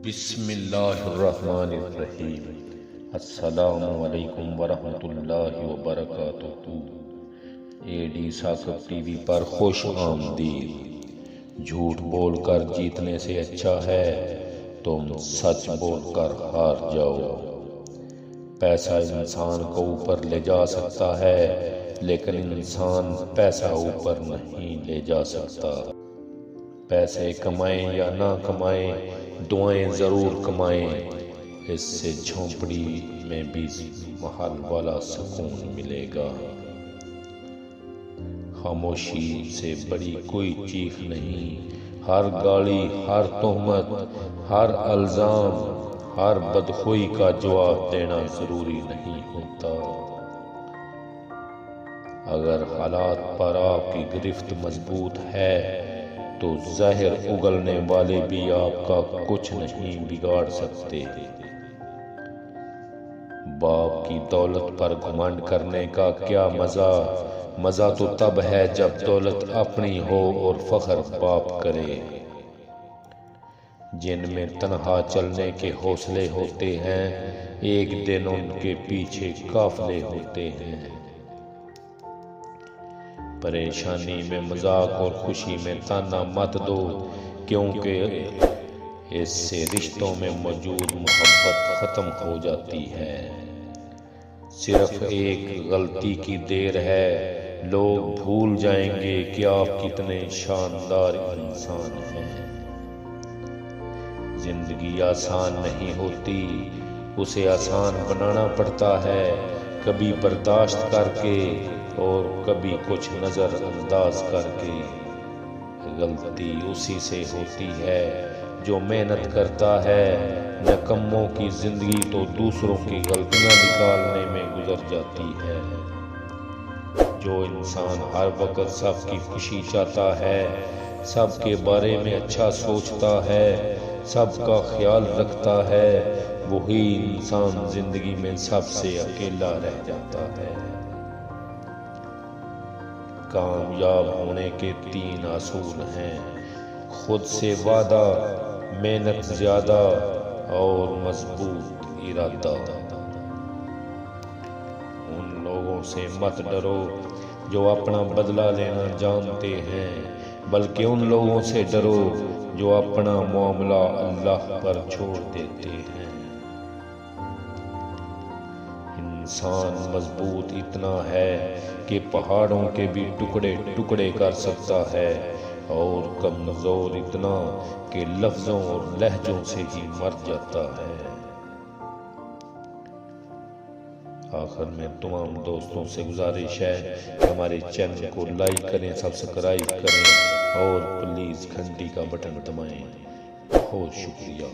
بسم اللہ الرحمن الرحیم۔ السلام علیکم ورحمۃ اللہ وبرکاتہ۔ اے ڈی ثاقب ٹی وی پر خوش آمدید۔ جھوٹ بول کر جیتنے سے اچھا ہے تم سچ بول کر ہار جاؤ۔ پیسہ انسان کو اوپر لے جا سکتا ہے لیکن انسان پیسہ اوپر نہیں لے جا سکتا۔ پیسے کمائیں یا نہ کمائیں، دعائیں ضرور کمائیں، اس سے جھونپڑی میں بھی محل والا سکون ملے گا۔ خاموشی سے بڑی کوئی چیخ نہیں۔ ہر گالی، ہر تہمت، ہر الزام، ہر بدخوئی کا جواب دینا ضروری نہیں ہوتا۔ اگر حالات پر آپ کی گرفت مضبوط ہے تو زہر اگلنے والے بھی آپ کا کچھ نہیں بگاڑ سکتے۔ باپ کی دولت پر گھمنڈ کرنے کا کیا مزہ؟ مزہ تو تب ہے جب دولت اپنی ہو اور فخر باپ کرے۔ جن میں تنہا چلنے کے حوصلے ہوتے ہیں، ایک دن ان کے پیچھے قافلے ہوتے ہیں۔ پریشانی میں مذاق اور خوشی میں تانا مت دو، کیونکہ اس سے رشتوں میں موجود محبت ختم ہو جاتی ہے۔ صرف ایک غلطی کی دیر ہے، لوگ بھول جائیں گے کہ آپ کتنے شاندار انسان ہیں۔ زندگی آسان نہیں ہوتی، اسے آسان بنانا پڑتا ہے، کبھی برداشت کر کے اور کبھی کچھ نظر انداز کر کے۔ غلطی اسی سے ہوتی ہے جو محنت کرتا ہے، نکموں کی زندگی تو دوسروں کی غلطیاں نکالنے میں گزر جاتی ہے۔ جو انسان ہر وقت سب کی خوشی چاہتا ہے، سب کے بارے میں اچھا سوچتا ہے، سب کا خیال رکھتا ہے، وہی انسان زندگی میں سب سے اکیلا رہ جاتا ہے۔ کامیاب ہونے کے 3 اصول ہیں: خود سے وعدہ، محنت زیادہ اور مضبوط ارادہ۔ ان لوگوں سے مت ڈرو جو اپنا بدلہ لینا جانتے ہیں، بلکہ ان لوگوں سے ڈرو جو اپنا معاملہ اللہ پر چھوڑ دیتے ہیں۔ انسان مضبوط اتنا ہے کہ پہاڑوں کے بھی ٹکڑے ٹکڑے کر سکتا ہے، اور کمزور اتنا کہ لفظوں اور لہجوں سے ہی مر جاتا ہے۔ آخر میں تمام دوستوں سے گزارش ہے کہ ہمارے چینل کو لائک کریں، سبسکرائب کریں اور پلیز گھنٹی کا بٹن دبائیں۔ بہت شکریہ۔